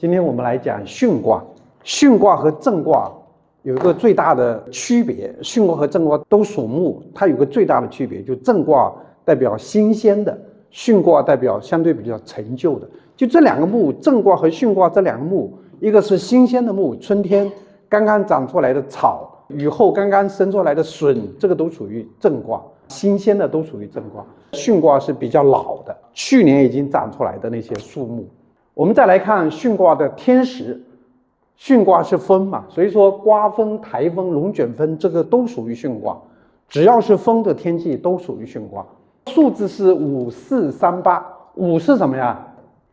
今天我们来讲巽卦。巽卦和震卦有一个最大的区别，巽卦和震卦都属木，它有个最大的区别，就震卦代表新鲜的，巽卦代表相对比较陈旧的。就这两个木，震卦和巽卦这两个木，一个是新鲜的木，春天刚刚长出来的草，雨后刚刚生出来的笋，这个都属于震卦，新鲜的都属于震卦。巽卦是比较老的，去年已经长出来的那些树木。我们再来看巽卦的天时，巽卦是风嘛，所以说刮风、台风、龙卷风这个都属于巽卦，只要是风的天气都属于巽卦。数字是5438，五是什么呀？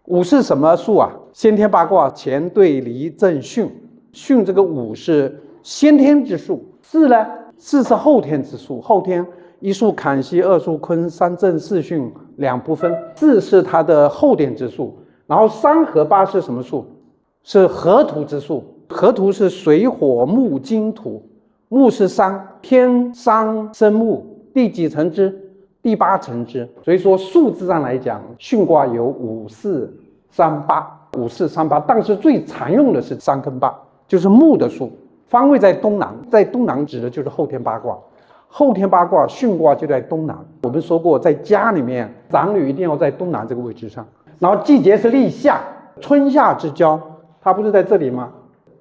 五是什么数啊？先天八卦乾兑离震巽，巽这个五是先天之数，四呢？四是后天之数，后天一数坎西，二数坤，三震四巽两不分，四是它的后天之数。然后3和8是什么数？是合土之数。合土是水火木金土，木是商，天商生木，第几成之？第8成之。所以说数字上来讲，巽卦有5438，但是最常用的是3跟8，就是木的数。方位在东南，在东南指的就是后天八卦。后天八卦巽卦就在东南。我们说过，在家里面长女一定要在东南这个位置上。然后季节是立夏，春夏之交，它不是在这里吗？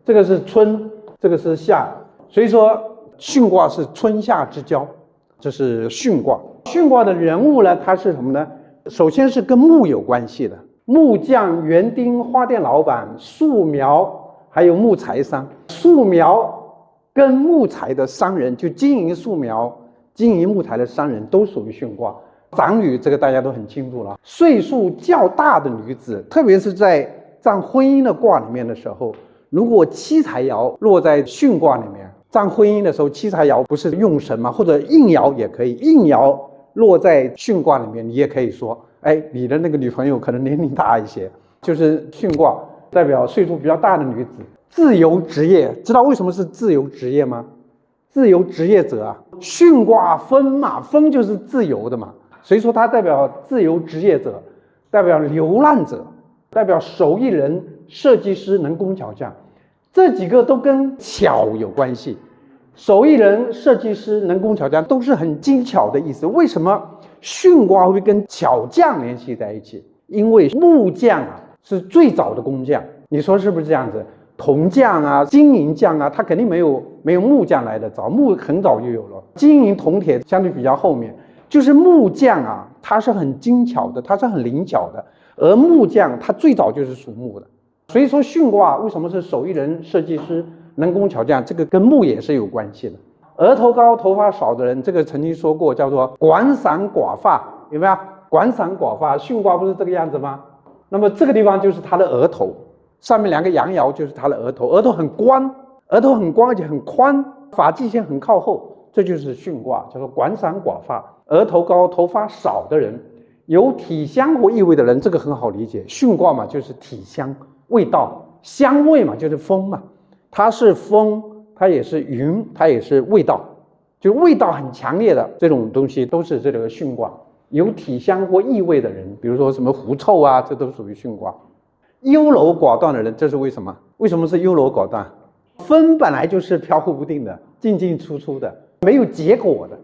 这个是春，这个是夏，所以说巽卦是春夏之交，这是巽卦。巽卦的人物呢，它是什么呢？首先是跟木有关系的，木匠、园丁、花店老板、树苗，还有木材商。树苗跟木材的商人，就经营树苗、经营木材的商人都属于巽卦。长女这个大家都很清楚了，岁数较大的女子，特别是在占婚姻的卦里面的时候，如果七财爻落在巽卦里面，占婚姻的时候，七财爻不是用神吗？或者应爻也可以，应爻落在巽卦里面，你也可以说，哎，你的那个女朋友可能年龄大一些，就是巽卦代表岁数比较大的女子。自由职业，知道为什么是自由职业吗？自由职业者啊，巽卦风嘛，风就是自由的嘛。所以说它代表自由职业者，代表流浪者，代表手艺人、设计师、能工巧匠，这几个都跟巧有关系。手艺人、设计师、能工巧匠都是很精巧的意思。为什么巽卦会跟巧匠联系在一起？因为木匠啊是最早的工匠，你说是不是这样子？铜匠啊、金银匠啊，他肯定没有木匠来的早，木很早就有了，金银铜铁相对比较后面。就是木匠啊，他是很精巧的，他是很灵巧的，而木匠他最早就是属木的。所以说巽卦为什么是手艺人、设计师、能工巧匠，这个跟木也是有关系的。额头高头发少的人，这个曾经说过叫做广散寡发，有没有？广散寡发，巽卦不是这个样子吗？那么这个地方就是他的额头，上面2个阳爻就是他的额头，额头很光而且很宽，发际线很靠后，这就是巽卦，叫做广散寡发。额头高头发少的人，有体香或异味的人，这个很好理解。巽卦嘛，就是体香、味道、香味嘛，就是风嘛。它是风，它也是云，它也是味道，就味道很强烈的这种东西都是这个巽卦。有体香或异味的人，比如说什么狐臭啊，这都属于巽卦。优柔寡断的人，这是为什么？为什么是优柔寡断？风本来就是飘忽不定的，进进出出的，没有结果的。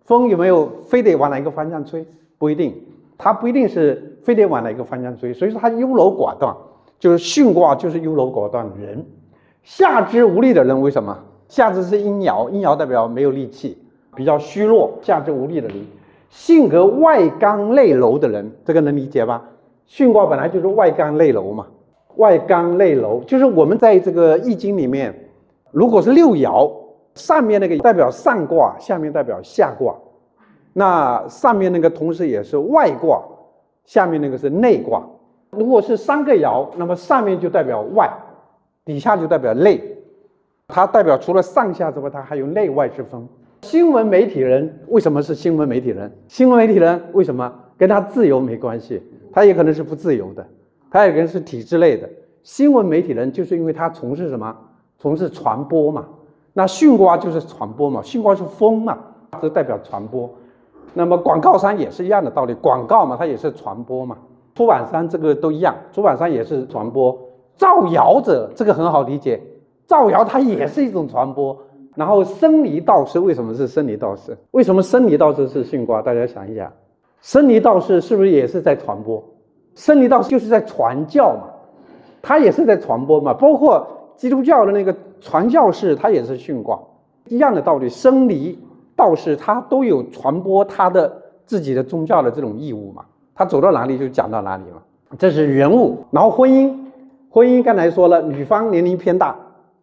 风有没有非得往哪一个方向吹？不一定，它不一定是非得往哪一个方向吹，所以说它优柔寡断，就是巽卦就是优柔寡断的人。下肢无力的人为什么？下肢是阴爻，阴爻代表没有力气，比较虚弱，下肢无力的人。性格外刚内柔的人，这个能理解吧？巽卦本来就是外刚内柔嘛，外刚内柔就是我们在这个易经里面，如果是6爻，上面那个代表上卦，下面代表下卦，那上面那个同时也是外卦，下面那个是内卦。如果是3个爻，那么上面就代表外，底下就代表内，它代表除了上下之外，它还有内外之分。新闻媒体人为什么是新闻媒体人？新闻媒体人为什么？跟他自由没关系，他也可能是不自由的，他也可能是体制内的。新闻媒体人就是因为他从事什么？从事传播嘛。那巽卦就是传播嘛，巽卦是风嘛，这代表传播。那么广告商也是一样的道理，广告嘛，它也是传播嘛。出版商这个都一样，出版商也是传播，造谣者这个很好理解，造谣它也是一种传播。然后生离道士为什么是生离道士？为什么生离道士是巽卦？大家想一想，生离道士是不是也是在传播？生离道士就是在传教嘛，他也是在传播嘛。包括基督教的那个传教士，他也是巽卦，一样的道理。生离道士他都有传播他的自己的宗教的这种义务嘛，他走到哪里就讲到哪里嘛。这是人物。然后婚姻刚才说了，女方年龄偏大，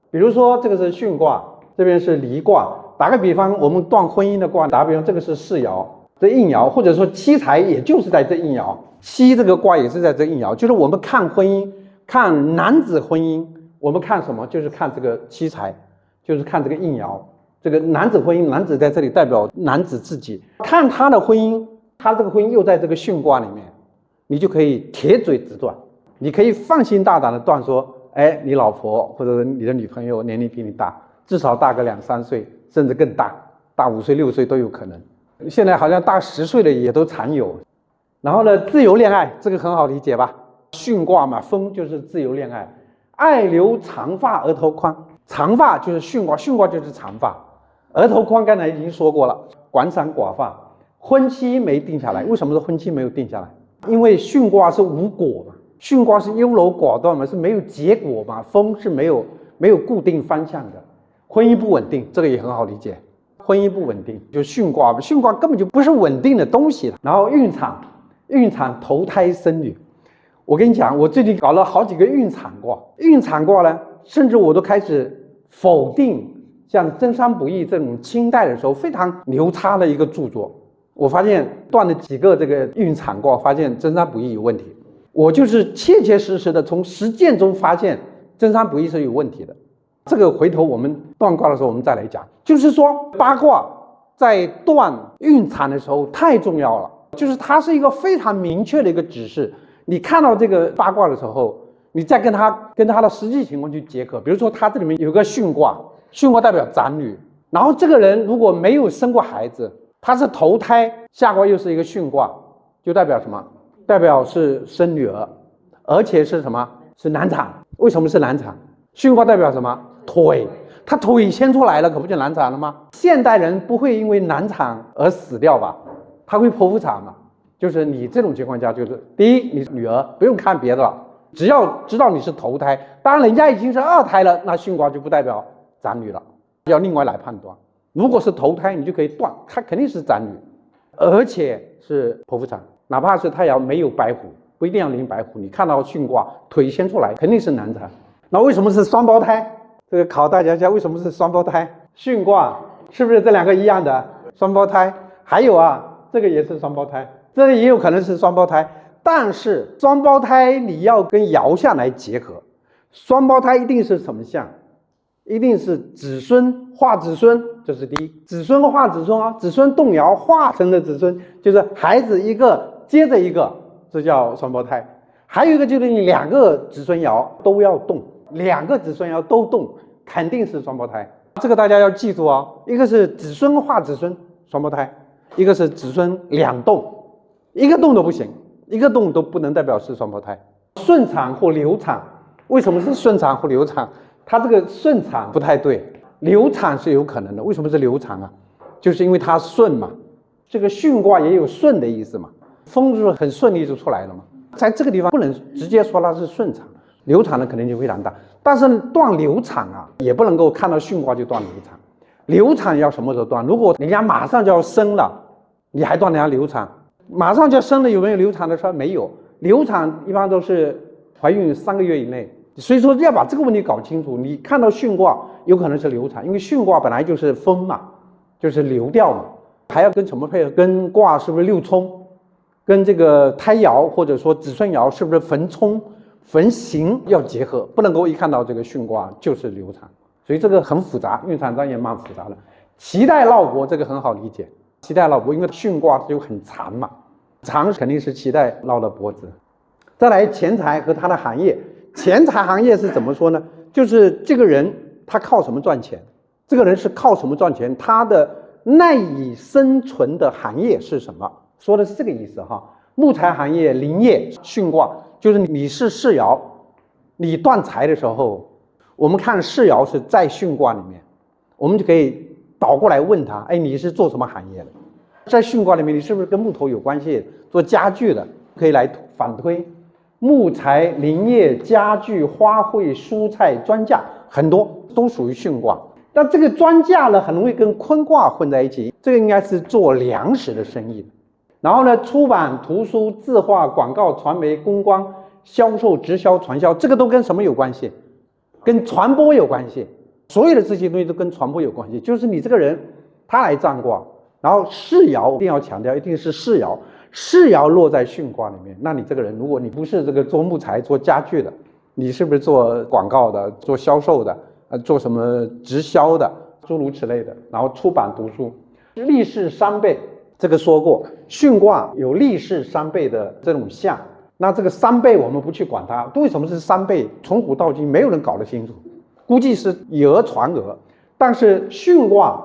比如说这个是巽卦，这边是离卦。打个比方，我们断婚姻的卦，打个比方，这个是世爻，这应爻，或者说妻财也就是在这应爻，妻这个卦也是在这应爻。就是我们看婚姻，看男子婚姻，我们看什么？就是看这个妻财，就是看这个应爻。这个男子婚姻，男子在这里代表男子自己，看他的婚姻，他这个婚姻又在这个巽卦里面，你就可以铁嘴直断，你可以放心大胆的断说，哎，你老婆或者你的女朋友年龄比你大，至少大个2-3岁，甚至更大，大5岁6岁都有可能。现在好像大10岁的也都常有。然后呢，自由恋爱，这个很好理解吧？巽卦嘛，风就是自由恋爱。爱留长发额头宽，长发就是巽卦，巽卦就是长发。额头宽刚才已经说过了，广散寡发。婚期没定下来，为什么说婚期没有定下来？因为巽卦是无果嘛，巽卦是优柔寡断嘛，是没有结果嘛，风是没有固定方向的。婚姻不稳定，这个也很好理解。婚姻不稳定就巽卦，巽卦根本就不是稳定的东西。然后孕产投胎生女，我跟你讲，我最近搞了好几个孕产卦。孕产卦呢，甚至我都开始否定像真三不易这种清代的时候非常牛叉的一个著作。我发现断了几个这个孕产卦，发现真三不易有问题。我就是切切实实的从实践中发现真三不易是有问题的。这个回头我们断卦的时候我们再来讲。就是说八卦在断孕产的时候太重要了，就是它是一个非常明确的一个指示。你看到这个八卦的时候，你再跟它的实际情况去结合。比如说它这里面有个巽卦，巽卦代表长女，然后这个人如果没有生过孩子，他是投胎，下卦又是一个巽卦，就代表什么？代表是生女儿，而且是什么？是难产。为什么是难产？巽卦代表什么？腿，他腿牵出来了，可不就难产了吗？现代人不会因为难产而死掉吧？他会剖腹产嘛？就是你这种情况下，就是第一，你女儿不用看别的了，只要知道你是头胎。当然人家已经是2胎了，那巽卦就不代表长女了，要另外来判断。如果是头胎，你就可以断，她肯定是长女，而且是剖腹产，哪怕是她要没有白虎，不一定要临白虎，你看到巽卦腿先出来，肯定是难产。那为什么是双胞胎？这个考大家一下，为什么是双胞胎？巽卦是不是这2个一样的双胞胎？还有啊，这个也是双胞胎，这个也有可能是双胞胎，但是双胞胎你要跟爻象来结合，双胞胎一定是什么象？一定是子孙化子孙，这是第一。子孙化子孙啊，子孙动摇化成的子孙，就是孩子一个接着一个，这叫双胞胎。还有一个就是你2个子孙爻都要动，2个子孙爻都动，肯定是双胞胎。这个大家要记住啊，一个是子孙化子孙双胞胎，一个是子孙2动，一个动都不行，一个动都不能代表是双胞胎。顺产或流产，为什么是顺产或流产？它这个顺产不太对，流产是有可能的。为什么是流产啊？就是因为它顺嘛，这个巽卦也有顺的意思嘛，风是很顺利就出来了嘛。在这个地方不能直接说它是顺产，流产的可能性非常大。但是断流产啊，也不能够看到巽卦就断流产。流产要什么时候断？如果人家马上就要生了，你还断人家流产？马上就要生了，有没有流产的事？没有，流产一般都是怀孕3个月以内。所以说要把这个问题搞清楚。你看到巽卦有可能是流产，因为巽卦本来就是风嘛，就是流掉嘛，还要跟什么配合？跟卦是不是六冲，跟这个胎爻或者说子孙爻是不是逢冲逢刑要结合，不能够一看到这个巽卦就是流产。所以这个很复杂，孕产章也蛮复杂的。脐带绕脖这个很好理解，脐带绕脖因为巽卦就很长嘛，长肯定是脐带绕了脖子。再来钱财和他的行业，钱财行业是怎么说呢？就是这个人他靠什么赚钱？这个人是靠什么赚钱？他的赖以生存的行业是什么？说的是这个意思哈。木材行业、林业巽卦就是你是世爻，你断财的时候，我们看世爻是在巽卦里面，我们就可以倒过来问他，哎，你是做什么行业的？在巽卦里面，你是不是跟木头有关系？做家具的，可以来反推。木材、林业、家具、花卉、蔬菜、庄稼，很多都属于巽卦。但这个庄稼呢，很容易跟坤卦混在一起。这个应该是做粮食的生意。然后呢，出版、图书、字画、广告、传媒、公关、销售、直销、传销，这个都跟什么有关系？跟传播有关系。所有的这些东西都跟传播有关系。就是你这个人，他来占卦，然后世爻一定要强调，一定是世爻。世爻落在巽卦里面，那你这个人，如果你不是这个做木材、做家具的，你是不是做广告的、做销售的、做什么直销的，诸如此类的，然后出版读书，立世三倍，这个说过，巽卦有立世三倍的这种象，那这个三倍我们不去管它，为什么是三倍？从古到今没有人搞得清楚，估计是以讹传讹，但是巽卦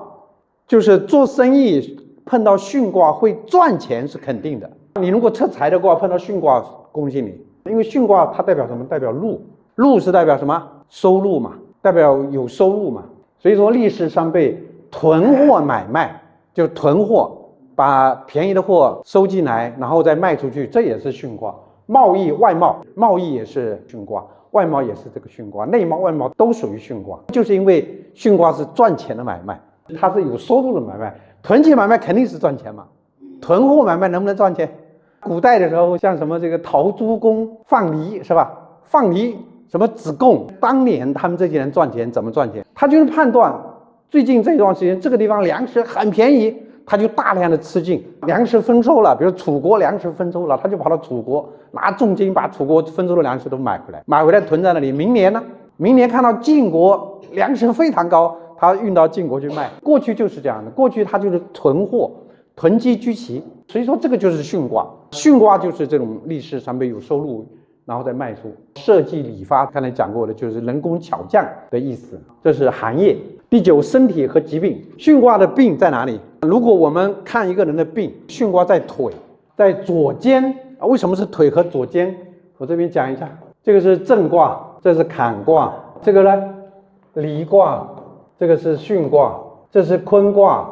就是做生意。碰到巽卦会赚钱是肯定的。你如果测财的卦碰到巽卦，恭喜你，因为巽卦它代表什么？代表禄，禄是代表什么？收入嘛，代表有收入嘛。所以说立世三倍，囤货买卖就囤货，把便宜的货收进来，然后再卖出去，这也是巽卦。贸易外贸，贸易也是巽卦，外贸也是这个巽卦，内贸外贸都属于巽卦，就是因为巽卦是赚钱的买卖，它是有收入的买卖。囤积买卖肯定是赚钱嘛，囤货买卖能不能赚钱？古代的时候，像什么这个陶朱公放梨是吧？放梨什么子贡，当年他们这些人赚钱怎么赚钱？他就是判断最近这段时间这个地方粮食很便宜，他就大量的吃进。粮食丰收了，比如楚国粮食丰收了，他就跑到楚国拿重金把楚国丰收的粮食都买回来，买回来囤在那里。明年呢？明年看到晋国粮食非常高。他运到晋国去卖，过去就是这样的，过去他就是囤货、囤积居奇，所以说这个就是巽卦。巽卦就是这种立世三倍有收入，然后再卖出。设计理发刚才讲过的，就是人工巧匠的意思，这是行业。第九，身体和疾病。巽卦的病在哪里？如果我们看一个人的病，巽卦在腿，在左肩。为什么是腿和左肩？我这边讲一下，这个是震卦，这是坎卦，这个呢离卦。这个是巽卦，这是坤卦，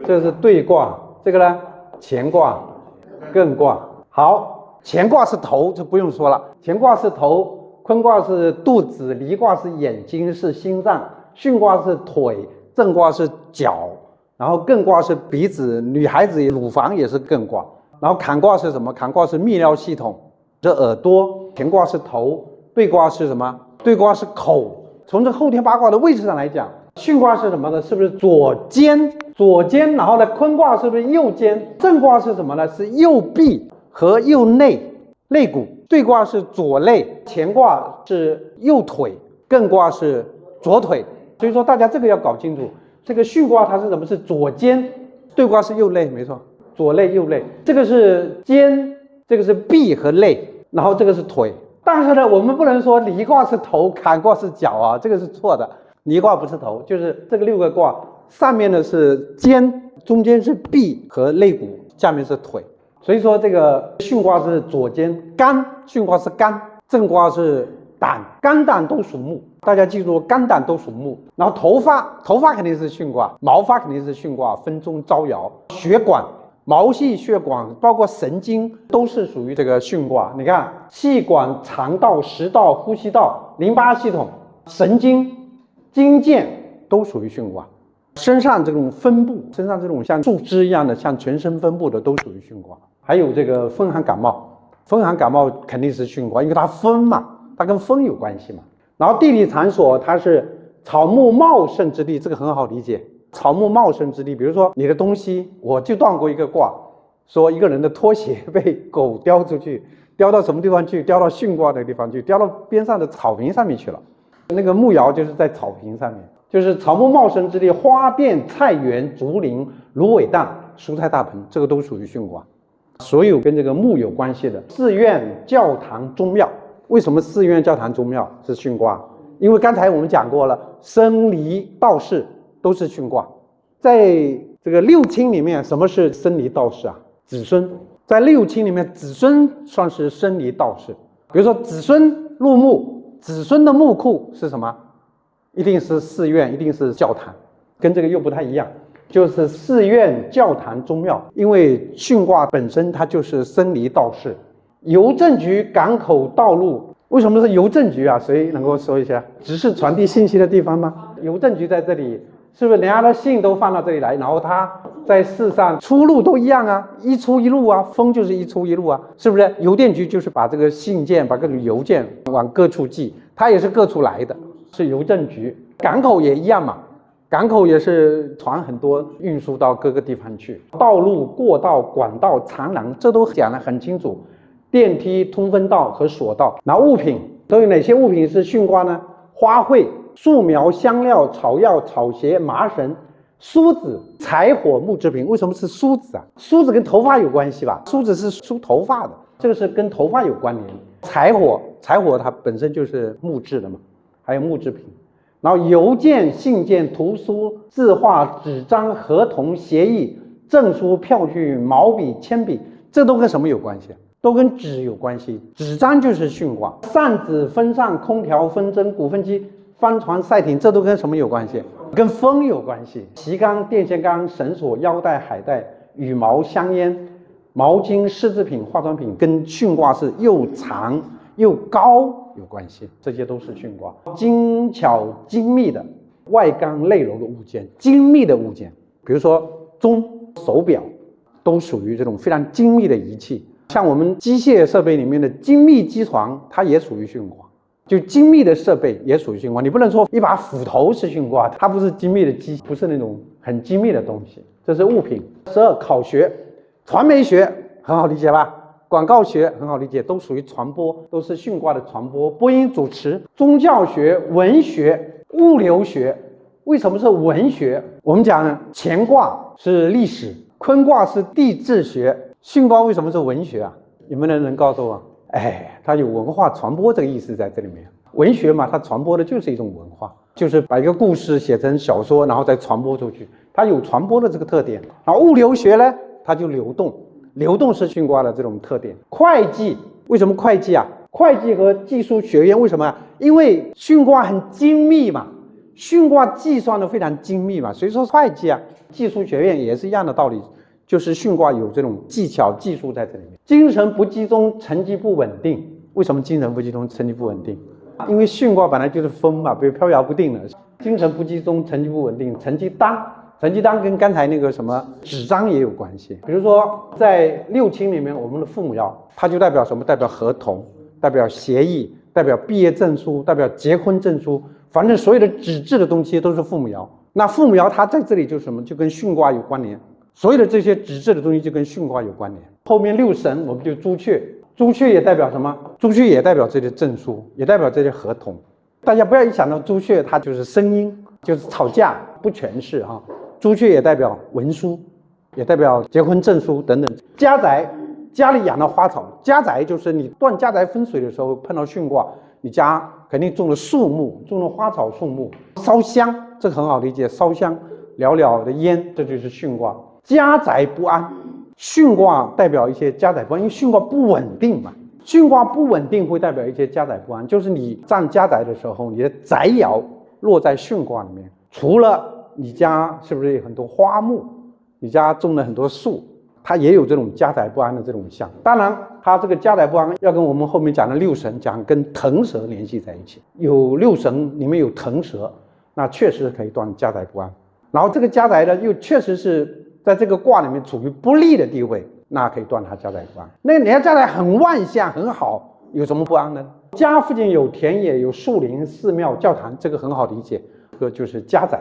这是兑卦，这个呢乾卦、艮卦。好，乾卦是头，这不用说了，乾卦是头，坤卦是肚子，离卦是眼睛，是心脏，巽卦是腿，震卦是脚，然后艮卦是鼻子，女孩子乳房也是艮卦。然后坎卦是什么？坎卦是泌尿系统，这耳朵。乾卦是头，兑卦是什么？兑卦是口。从这后天八卦的位置上来讲，巽卦是什么呢？是不是左肩？左肩，然后呢，坤卦是不是右肩？震卦是什么呢？是右臂和右肋骨。兑卦是左肋，乾卦是右腿，艮卦是左腿。所以说大家这个要搞清楚，这个巽卦它是什么？是左肩，兑卦是右肋，没错，左肋右肋。这个是肩，这个是臂和肋，然后这个是腿。但是呢，我们不能说离卦是头，坎卦是脚啊，这个是错的。离卦不是头，就是这个6个卦，上面的是肩，中间是臂和肋骨，下面是腿。所以说这个巽卦是左肩，肝，巽卦是肝，震卦是胆，肝胆都属木，大家记住，肝胆都属木。然后头发肯定是巽卦，毛发肯定是巽卦，分中招摇。血管，毛细血管包括神经都是属于这个巽卦。你看，气管、肠道、食道、呼吸道、淋巴系统、神经、经腱都属于巽卦。身上这种分布，身上这种像树枝一样的，像全身分布的都属于巽卦。还有这个风寒感冒，风寒感冒肯定是巽卦，因为它风嘛，它跟风有关系嘛。然后地理场所它是草木茂盛之地，这个很好理解。草木茂盛之地，比如说你的东西，我就断过一个卦，说一个人的拖鞋被狗叼出去，叼到什么地方去？叼到巽卦的地方去，叼到边上的草坪上面去了。那个木爻就是在草坪上面，就是草木茂盛之地，花店、菜园、竹林、芦苇荡、蔬菜大棚，这个都属于巽卦。所有跟这个木有关系的寺院、教堂、宗庙，为什么寺院、教堂、宗庙是巽卦？因为刚才我们讲过了，生离道士都是巽卦。在这个六亲里面，什么是生离道士啊？子孙。在六亲里面，子孙算是生离道士。比如说子孙入木，子孙的墓库是什么？一定是寺院，一定是教堂，跟这个又不太一样，就是寺院、教堂、宗庙。因为巽卦本身它就是生离道士。邮政局、港口、道路，为什么是邮政局啊？谁能够说一下？只是传递信息的地方吗？邮政局在这里，是不是人家的信都放到这里来，然后它在世上出入都一样啊，一出一入啊，风就是一出一入啊，是不是？邮电局就是把这个信件、把各种邮件往各处寄，它也是各处来的，是邮政局。港口也一样嘛，港口也是传很多运输到各个地方去。道路、过道、管道、长廊，这都讲得很清楚。电梯、通风道和索道。然后物品都有哪些物品是巽卦呢？花卉、树苗、香料、草药、草鞋、麻绳、梳子、柴火、木制品。为什么是梳子啊？梳子跟头发有关系吧？梳子是梳头发的，这个是跟头发有关联。柴火它本身就是木质的嘛，还有木制品。然后邮件、信件、图书、字画、纸张、合同、协议、证书、票据、毛笔、铅笔，这都跟什么有关系啊？都跟纸有关系。纸张就是巽卦。扇子、风扇、空调、风筝、鼓风机、帆船、赛艇，这都跟什么有关系？跟风有关系。旗杆、电线杆、绳索、腰带、海带、羽毛、香烟、毛巾、丝织品、化妆品，跟巽卦是又长又高有关系，这些都是巽卦。精巧精密的外刚内柔的物件，精密的物件，比如说钟、手表，都属于这种非常精密的仪器。像我们机械设备里面的精密机床，它也属于巽卦。就精密的设备也属于巽卦，你不能说一把斧头是巽卦，它不是精密的机，不是那种很精密的东西。这是物品。12考学，传媒学很好理解吧？广告学很好理解，都属于传播，都是巽卦的传播。播音主持、宗教学、文学、物流学。为什么是文学？我们讲乾卦是历史，坤卦是地质学，巽卦为什么是文学啊？有没有人能告诉我？它有文化传播这个意思在这里面。文学嘛，它传播的就是一种文化，就是把一个故事写成小说，然后再传播出去，它有传播的这个特点。然后物流学呢，它就流动，流动是巽卦的这种特点。会计，为什么会计啊？会计和技术学院为什么啊？因为巽卦很精密嘛，巽卦计算的非常精密嘛，所以说会计啊，技术学院也是一样的道理。就是巽卦有这种技巧技术在这里面。精神不集中，成绩不稳定。为什么精神不集中，成绩不稳定？因为巽卦本来就是风嘛，被飘摇不定的。精神不集中，成绩不稳定，成绩单。成绩单跟刚才那个什么纸张也有关系。比如说在六亲里面，我们的父母爻，它就代表什么？代表合同，代表协议，代表毕业证书，代表结婚证书。反正所有的纸质的东西都是父母爻。那父母爻它在这里就是什么？就跟巽卦有关联。所有的这些纸质的东西就跟巽卦有关联。后面六神我们就朱雀，朱雀也代表什么？朱雀也代表这些证书，也代表这些合同。大家不要一想到朱雀它就是声音，就是吵架，不全是哈。朱雀也代表文书，也代表结婚证书等等。家宅，家里养的花草，家宅就是你断家宅风水的时候碰到巽卦，你家肯定种了树木，种了花草树木。烧香，这个很好理解，烧香袅袅的烟，这就是巽卦。家宅不安，巽卦代表一些家宅不安，因为巽卦不稳定嘛，巽卦不稳定会代表一些家宅不安，就是你占家宅的时候，你的宅爻落在巽卦里面，除了你家是不是有很多花木，你家种了很多树，它也有这种家宅不安的这种象。当然它这个家宅不安要跟我们后面讲的六神讲跟腾蛇联系在一起，有六神里面有腾蛇，那确实可以断家宅不安。然后这个家宅呢又确实是在这个卦里面处于不利的地位，那可以断他家宅不安。那人家家宅很万象很好，有什么不安呢？家附近有田野、有树林、寺庙、教堂，这个很好理解，这个就是家宅。